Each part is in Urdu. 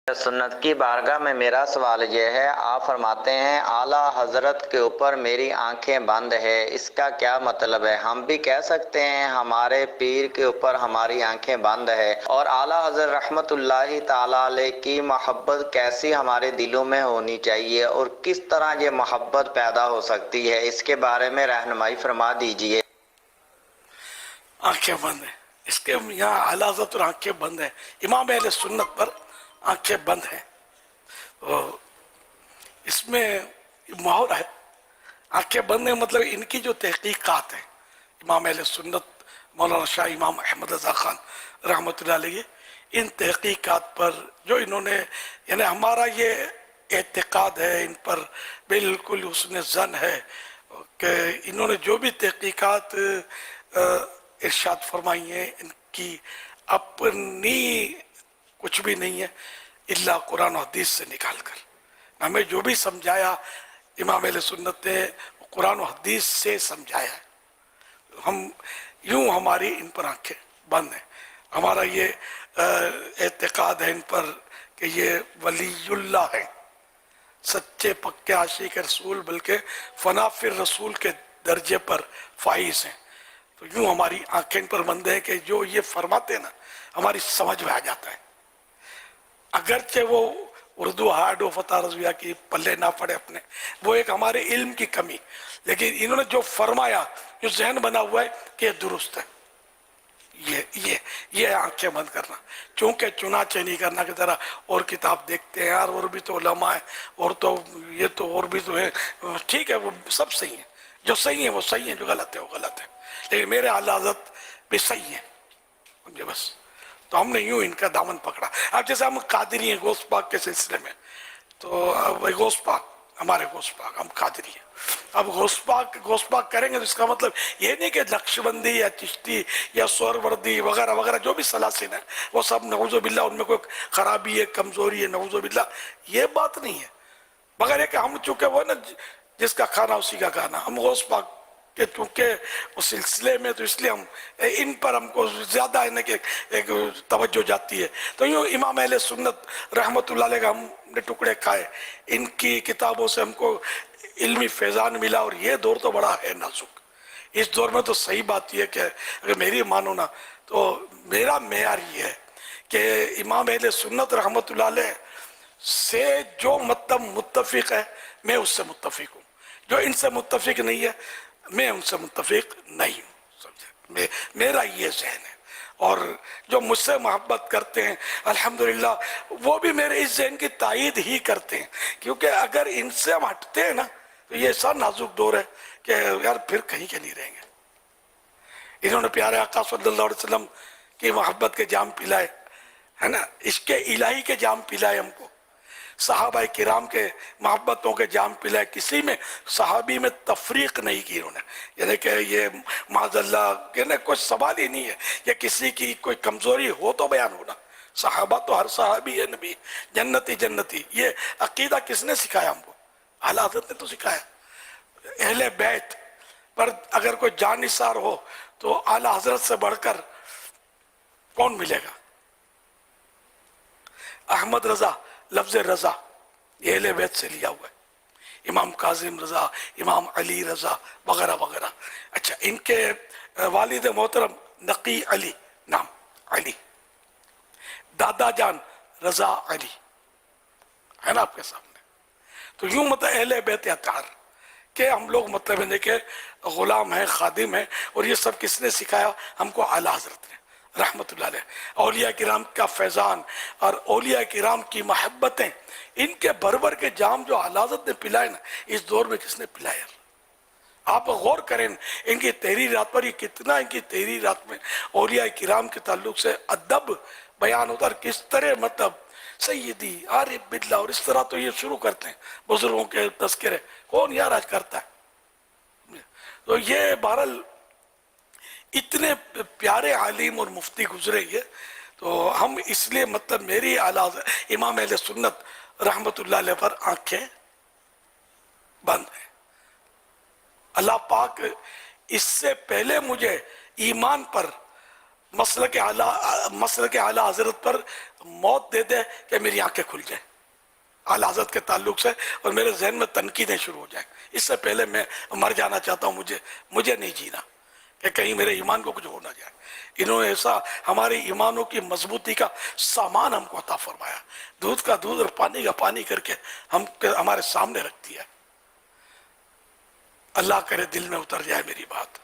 سنت کی بارگاہ میں میرا سوال یہ ہے، آپ فرماتے ہیں اعلیٰ حضرت کے اوپر میری آنکھیں بند ہے، اس کا کیا مطلب ہے؟ ہم بھی کہہ سکتے ہیں ہمارے پیر کے اوپر ہماری آنکھیں بند ہے، اور اعلیٰ حضرت رحمت اللہ تعالیٰ علیہ کی محبت کیسی ہمارے دلوں میں ہونی چاہیے اور کس طرح یہ محبت پیدا ہو سکتی ہے، اس کے بارے میں رہنمائی فرما دیجئے۔ آنکھیں بند ہیں، اس کے یہاں اعلیٰ حضرت اور آنکھیں بند ہیں، امام اہل سنت پر آنکھیں بند ہیں۔ اس میں ماحول ہے، آنکھیں بند ہیں مطلب ان کی جو تحقیقات ہیں، امام اہل سنت مولانا شاہ امام احمد رضا خان رحمۃ اللہ علیہ، ان تحقیقات پر جو انہوں نے، یعنی ہمارا یہ اعتقاد ہے ان پر، بالکل حسن ظن ہے کہ انہوں نے جو بھی تحقیقات ارشاد فرمائی ہیں، ان کی اپنی کچھ بھی نہیں ہے الا قرآن و حدیث سے نکال کر۔ ہمیں جو بھی سمجھایا امام اہل سنت نے قرآن و حدیث سے سمجھایا ہے، ہم یوں ہماری ان پر آنکھیں بند ہیں۔ ہمارا یہ اعتقاد ہے ان پر کہ یہ ولی اللہ ہیں، سچے پکے عاشق رسول، بلکہ فنا فی الرسول کے درجے پر فائز ہیں۔ تو یوں ہماری آنکھیں ان پر بند ہیں کہ جو یہ فرماتے ہیں نا ہماری سمجھ میں آ جاتا ہے، اگرچہ وہ اردو ہارڈ و فتح رضویہ کی پلے نہ پڑے اپنے، وہ ایک ہمارے علم کی کمی، لیکن انہوں نے جو فرمایا، جو ذہن بنا ہوا ہے کہ یہ درست ہے، یہ آنکھیں بند کرنا، چونکہ چنانچہ نہیں کرنا کہ ذرا اور کتاب دیکھتے ہیں یار، اور بھی تو علماء ہیں، اور تو یہ تو اور بھی تو ہے، ٹھیک ہے وہ سب صحیح ہیں، جو صحیح ہیں وہ صحیح ہیں، جو غلط ہے وہ غلط ہے، لیکن میرے اعلیٰ حضرت بھی صحیح ہیں مجھے بس۔ تو ہم نے یوں ان کا دامن پکڑا۔ اب جیسے ہم قادری ہیں غوث پاک کے سلسلے میں، تو غوث پاک ہمارے غوث پاک، ہم قادری ہیں، اب غوث پاک کریں گے تو اس کا مطلب یہ نہیں کہ نقشبندی یا چشتی یا سہروردی وغیرہ وغیرہ جو بھی سلاسل ہیں وہ سب نعوذ باللہ ان میں کوئی خرابی ہے، کمزوری ہے، نعوذ باللہ، یہ بات نہیں ہے، مگر یہ کہ ہم چونکہ وہ نا جس کا کھانا اسی کا کھانا، ہم غوث پاک کہ چونکہ اس سلسلے میں، تو اس لیے ہم ان پر ہم کو زیادہ ہے کہ ایک توجہ جاتی ہے۔ تو یوں امام اہل سنت رحمت اللہ علیہ کا ہم نے ٹکڑے کھائے، ان کی کتابوں سے ہم کو علمی فیضان ملا، اور یہ دور تو بڑا ہے نازک، اس دور میں تو صحیح بات یہ ہے کہ اگر میری مانو نا تو میرا معیار یہ ہے کہ امام اہل سنت رحمت اللہ علیہ سے جو مطلب متفق ہے میں اس سے متفق ہوں، جو ان سے متفق نہیں ہے میں ان سے متفق نہیں ہوں، سمجھے، میرا یہ ذہن ہے، اور جو مجھ سے محبت کرتے ہیں الحمدللہ وہ بھی میرے اس ذہن کی تائید ہی کرتے ہیں، کیونکہ اگر ان سے ہم ہٹتے ہیں نا تو یہ ایسا نازک دور ہے کہ یار پھر کہیں کے نہیں رہیں گے۔ انہوں نے پیارے آقا صلی اللہ علیہ وسلم کی محبت کے جام پلائے، ہے نا، عشق الہی کے جام پلائے ہم کو، صحابہ کرام کے محبتوں کے جام پلائے، کسی میں صحابی میں تفریق نہیں کی انہوں نے، یعنی کہ یہ معاذ اللہ کہنے کوئی سوال ہی نہیں ہے، یا کسی کی کوئی کمزوری ہو تو بیان ہونا، صحابہ تو ہر صحابی ہے نبی جنتی جنتی، یہ عقیدہ کس نے سکھایا ہم کو؟ اعلیٰ حضرت نے تو سکھایا۔ اہل بیت پر اگر کوئی جان نثار ہو تو اعلیٰ حضرت سے بڑھ کر کون ملے گا؟ احمد رضا، لفظ رضا یہ اہل بیت سے لیا ہوا ہے، امام کاظم رضا، امام علی رضا وغیرہ وغیرہ۔ اچھا، ان کے والد محترم نقی علی نام، علی، دادا جان رضا علی، ہے نا آپ کے سامنے۔ تو یوں مطلب اہل بیت اطہار کہ ہم لوگ مطلب ہے کہ غلام ہیں، خادم ہیں، اور یہ سب کس نے سکھایا ہم کو؟ اعلیٰ حضرت نے رحمت اللہ علیہ۔ اولیاء کرام کا فیضان اور اولیاء کرام کی محبتیں، ان کے بربر کے جام جو اعلیٰ حضرت نے پلائے نا، اس دور میں کس نے پلائے؟ آپ غور کریں ان کی تحریرات پر، یہ کتنا ان کی تحریرات میں اولیاء کرام کے تعلق سے ادب بیان ہوتا، اور کس طرح مطلب سیدی عارف باللہ، اور اس طرح تو یہ شروع کرتے ہیں بزرگوں کے تذکرے، کون یار آج کرتا ہے؟ تو یہ بہرحال اتنے پیارے عالم اور مفتی گزرے یہ، تو ہم اس لیے مطلب میری اعلیٰ امام اہل سنت رحمت اللہ علیہ پر آنکھیں بند ہیں۔ اللہ پاک اس سے پہلے مجھے ایمان پر مسلک اعلیٰ حضرت پر موت دے دے کہ میری آنکھیں کھل جائیں اعلیٰ حضرت کے تعلق سے، اور میرے ذہن میں تنقیدیں شروع ہو جائیں. اس سے پہلے میں مر جانا چاہتا ہوں، مجھے نہیں جینا کہ کہیں میرے ایمان کو کچھ ہو نہ جائے. انہوں نے ایسا ہمارے ایمانوں کی مضبوطی کا سامان ہم کو عطا فرمایا، دودھ کا دودھ اور پانی کا پانی کر کے ہمارے سامنے رکھ دیا. اللہ کرے دل میں اتر جائے میری بات.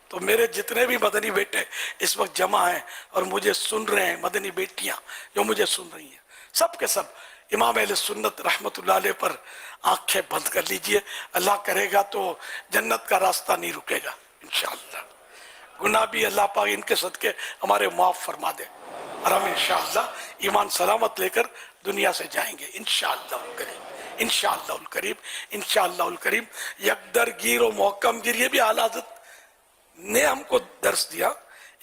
تو میرے جتنے بھی مدنی بیٹے اس وقت جمع ہیں اور مجھے سن رہے ہیں، مدنی بیٹیاں جو مجھے سن رہی ہیں، سب کے سب امام اہل سنت رحمت اللہ علیہ پر آنکھیں بند کر لیجئے. اللہ کرے گا تو جنت کا راستہ نہیں رکے گا انشاءاللہ. گناہ بھی اللہ پاک ان کے صدقے ہمارے معاف فرما دے، اور ہم انشاءاللہ ایمان سلامت لے کر دنیا سے جائیں گے انشاءاللہ الکریم، انشاءاللہ الکریم، انشاءاللہ الکریم. یکدر گیر و محکم گیر، یہ بھی اعلیٰ حضرت نے ہم کو درس دیا.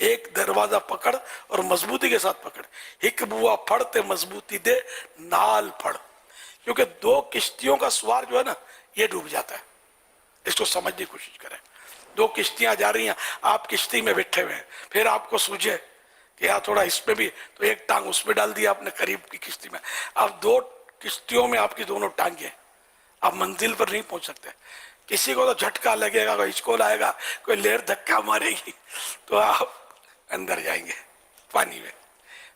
ایک دروازہ پکڑ اور مضبوطی کے ساتھ پکڑ، ایک بوا پھڑ تے مضبوطی دے نال پھڑ. کیونکہ دو کشتیوں کا سوار جو ہے نا یہ ڈوب جاتا ہے. اس کو سمجھنے کی کوشش کریں. دو کشتیاں جا رہی ہیں، آپ کشتی میں بیٹھے ہوئے ہیں، پھر آپ کو سوچے کہ یار تھوڑا اس میں بھی، تو ایک ٹانگ اس میں ڈال دیا آپ نے قریب کی کشتی میں. اب دو کشتیوں میں آپ کی دونوں ٹانگیں، آپ منزل پر نہیں پہنچ سکتے. کسی کو تو جھٹکا لگے گا، کوئی ہچکول آئے گا، کوئی لہر دھکا مارے گی تو آپ اندر جائیں گے پانی میں.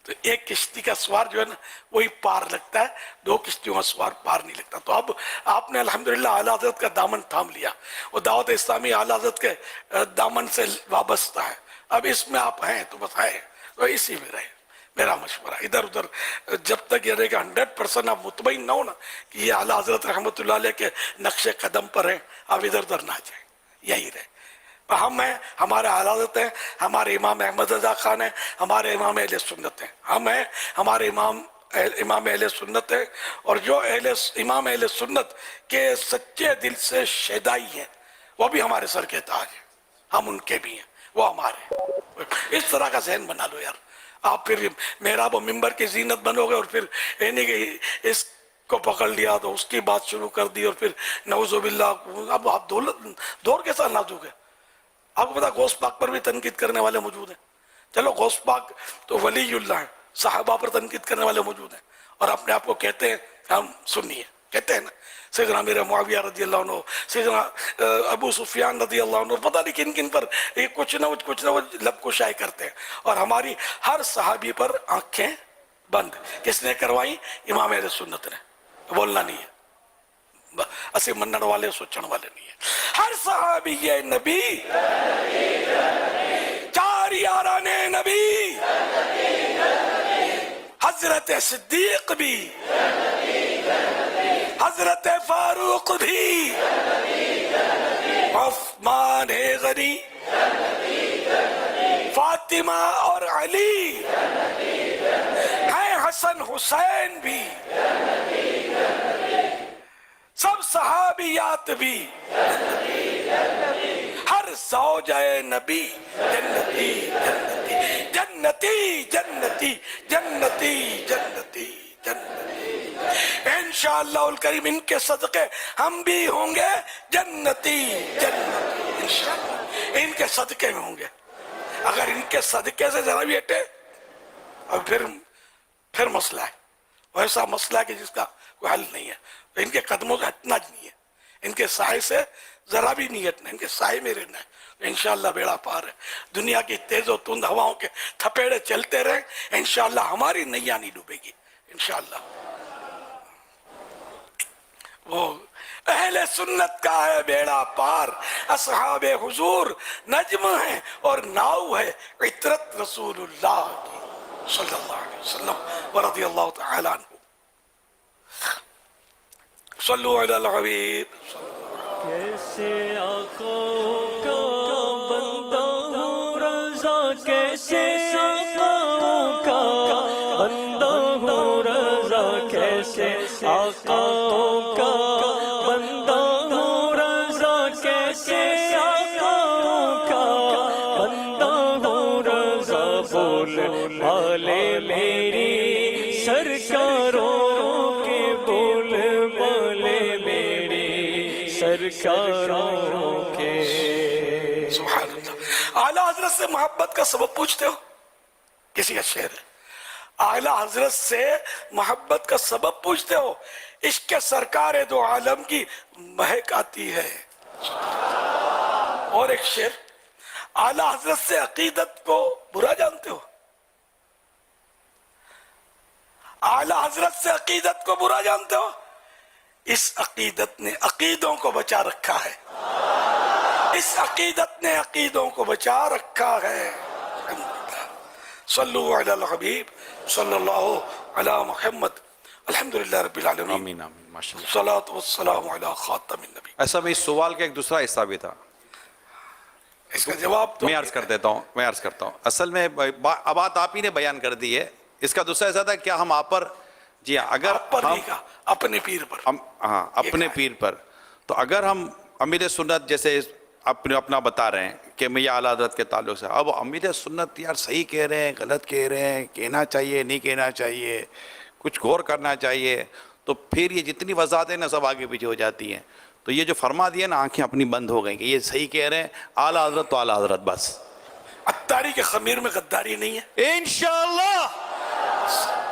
تو ایک کشتی کا سوار جو ہے نا وہی پار لگتا ہے، دو کشتیوں کا سوار پار نہیں لگتا. تو اب آپ نے الحمدللہ اعلیٰ حضرت کا دامن تھام لیا، وہ دعوت اسلامی اعلیٰ حضرت کے دامن سے وابستہ ہے. اب اس میں آپ ہیں تو بس ہیں، تو اسی میں رہے. میرا مشورہ ادھر ادھر جب تک یہ رہے گا 100% آپ مطمئن نہ ہو نا کہ یہ اعلیٰ حضرت رحمت اللہ علیہ کے نقش قدم پر ہیں، آپ ادھر ادھر نہ جائیں، یہی رہے. ہم ہیں، ہمارے اعلیٰ حضرت ہیں، ہمارے امام احمد رضا خان ہیں، ہمارے امام اہل سنت ہیں. ہم ہیں، ہمارے امام اہل سنت ہیں، اور جو امام اہل سنت کے سچے دل سے شیدائی ہیں وہ بھی ہمارے سر کے تاج ہیں. ہم ان کے بھی ہیں، وہ ہمارے ہیں. اس طرح کا ذہن بنا لو یار. آپ پھر محراب و منبر کی زینت بنو گے، اور پھر نہیں کہ اس کو پکڑ لیا تو اس کی بات شروع کر دی، اور پھر نعوذ باللہ. اب آپ دور کے ساتھ نہ دو گے. آپ کو پتا غوث پاک پر بھی تنقید کرنے والے موجود ہیں. چلو غوث پاک تو ولی اللہ ہیں، صحابہ پر تنقید کرنے والے موجود ہیں، اور اپنے آپ کو کہتے ہیں ہم سنی ہیں، کہتے ہیں نا. سیدنا امیر معاویہ رضی اللہ عنہ، سیدنا ابو سفیان رضی اللہ عنہ، پتہ نہیں کن کن پر یہ کچھ نہ کچھ لب کشائی کرتے ہیں. اور ہماری ہر صحابی پر آنکھیں بند کس نے کروائی؟ امام اہل سنت نے. بولنا نہیں ہے، اسی منن والے سوچن والے نہیں ہیں. ہر صحابی یہ نبی، چار یاران نبی، حضرت صدیق بھی، حضرت فاروق بھی، عثمان غنی، فاطمہ اور علی ہیں، حسن حسین بھی، سب صحابیات بھی. ہر زوجہ نبی جنتی جنتی جنتی جنتی جنتی جنتی. انشاءاللہ الکریم ان کے صدقے ہم بھی ہوں گے جنتی جنتی انشاءاللہ. ان کے صدقے میں ہوں گے. اگر ان کے صدقے سے ذرا بھی ہٹے اور پھر مسئلہ ہے، ویسا مسئلہ ہے کہ جس کا کوئی حل نہیں ہے. ان کے قدموں سے ہٹنا نہیں ہے، ان کے سائے سے ذرا بھی نہیں ہٹنا، ان کے سائے میں رہنا ہے. انشاءاللہ بیڑا پار ہے. دنیا کی تیز و تند ہواؤں کے تھپیڑے چلتے رہیں، انشاءاللہ ہماری نیا نہیں ڈوبے گی انشاءاللہ. وہ اہل سنت کا ہے بیڑا پار، اصحاب حضور نجم ہے اور ناؤ ہے عطرت رسول اللہ کی صلی اللہ علیہ وسلم ورضی اللہ تعالی عنہ. صلو علی الحبیب. کیسے آقا کا بندہ ہوں رضا، کیسے آقا کا بندہ ہوں رضا، کیسے آقا کا بندہ ہوں رضا، کیسے آقا کا بندہ ہوں رضا. بول والے میری سرکاروں کے، بول والے میری سرکاروں کے. سبحان اللہ. اعلیٰ حضرت سے محبت کا سبب پوچھتے ہو؟ کسی کا شعر ہے. اعلیٰ حضرت سے محبت کا سبب پوچھتے ہو, عشق سرکار دو عالم کی مہک آتی ہے. اور ایک شعر, اعلیٰ حضرت سے عقیدت کو برا جانتے ہو, اعلیٰ حضرت سے عقیدت کو برا جانتے ہو, اس عقیدت نے عقیدوں کو بچا رکھا ہے, اس عقیدت نے عقیدوں کو بچا رکھا ہے. صلو علی الحبیب صلی اللہ علی محمد. الحمدللہ رب العالمین. آمین آمین ماشاء اللہ. صلاۃ والسلام علی خاتم النبی. ایسا میں اس سوال کا ایک دوسرا حصہ بھی تھا, اس کا جواب تو میں عرض کر دیتا ہوں, میں عرض کرتا ہوں. اصل میں بات آپ ہی نے بیان کر دی ہے. اس کا دوسرا حصہ تھا کیا ہم آپ پر, جی ہاں, اگر آپ پر ہم نہیں کہا, اپنے پیر پر. ہاں اپنے پیر پر, تو اگر ہم امیر سنت جیسے اپنا بتا رہے ہیں کہ میں یہ اعلیٰ حضرت کے تعلق سے, اب امیر سنت یار صحیح کہہ رہے ہیں غلط کہہ رہے ہیں, کہنا چاہیے نہیں کہنا چاہیے, کچھ غور کرنا چاہیے, تو پھر یہ جتنی وضاحتیں نا سب آگے پیچھے ہو جاتی ہیں. تو یہ جو فرما دیا نا, آنکھیں اپنی بند ہو گئیں کہ یہ صحیح کہہ رہے ہیں, اعلیٰ حضرت تو اعلیٰ حضرت بس. عطاری کے خمیر میں غداری نہیں ہے, انشاءاللہ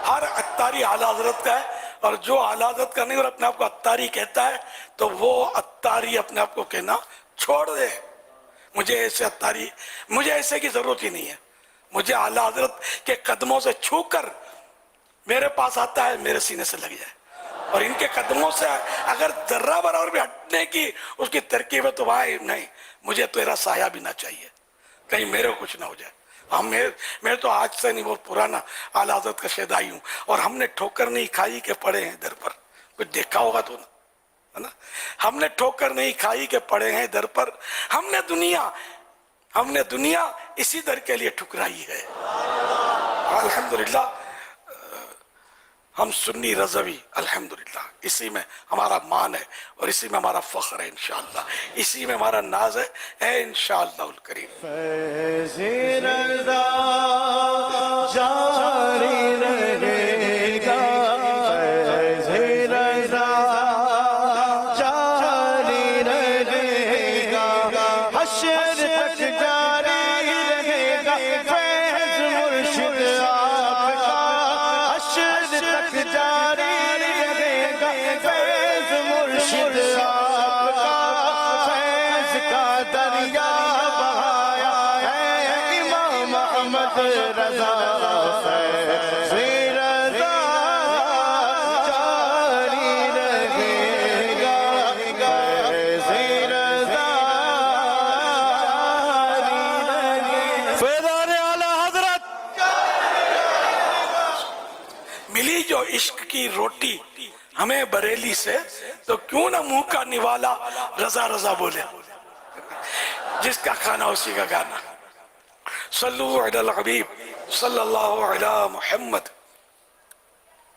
ہر عطاری اعلیٰ حضرت کا ہے, اور جو اعلیٰ حضرت کا نہیں اور اپنے آپ کو عطاری کہتا ہے تو وہ عطاری اپنے آپ کو کہنا چھوڑ دے. مجھے ایسے عطاری, مجھے ایسے کی ضرورت ہی نہیں ہے. مجھے اعلیٰ حضرت کے قدموں سے چھو کر میرے پاس آتا ہے, میرے سینے سے لگ جائے, اور ان کے قدموں سے اگر ذرہ برابر بھی ہٹنے کی اس کی ترکیب ہے تو بھائی نہیں, مجھے تیرا سایہ بھی نہ چاہیے, کہیں میرے کو کچھ نہ ہو جائے. میں تو آج سے نہیں, بہت پرانا اعلیٰ حضرت کا شیدائی ہوں, اور ہم نے ٹھوکر نہیں کھائی کہ پڑے ہیں در پر. کچھ دیکھا ہوگا تو نا, ہم نے ٹھوکر نہیں کھائی کہ پڑے ہیں در پر, ہم نے دنیا اسی در کے لیے ٹھکرائی ہے. الحمدللہ ہم سنی رضوی, الحمدللہ اسی میں ہمارا مان ہے اور اسی میں ہمارا فخر ہے انشاءاللہ, اسی میں ہمارا ناز ہے انشاءاللہ الکریم. فیض رضا جاری رہے گا, فیض رضا جاری رہے گا, حشر تک جاری رہے گا. فیض مرشد آپ کا حشر تک جاری رہے گا. فیض مرشد آپ کا فیض کا دریا بہایا ہے امام احمد رضا. فیض رضا جاری رہے گا, فیض رضا جاری رہے گا. فیضان اعلیٰ حضرت. ملی جو عشق کی روٹی ہمیں بریلی سے, تو کیوں نہ منہ کا نوالا رضا رضا بولے, جس کا کھانا اسی کا گانا. صلو علی الحبیب صلی اللہ علی محمد.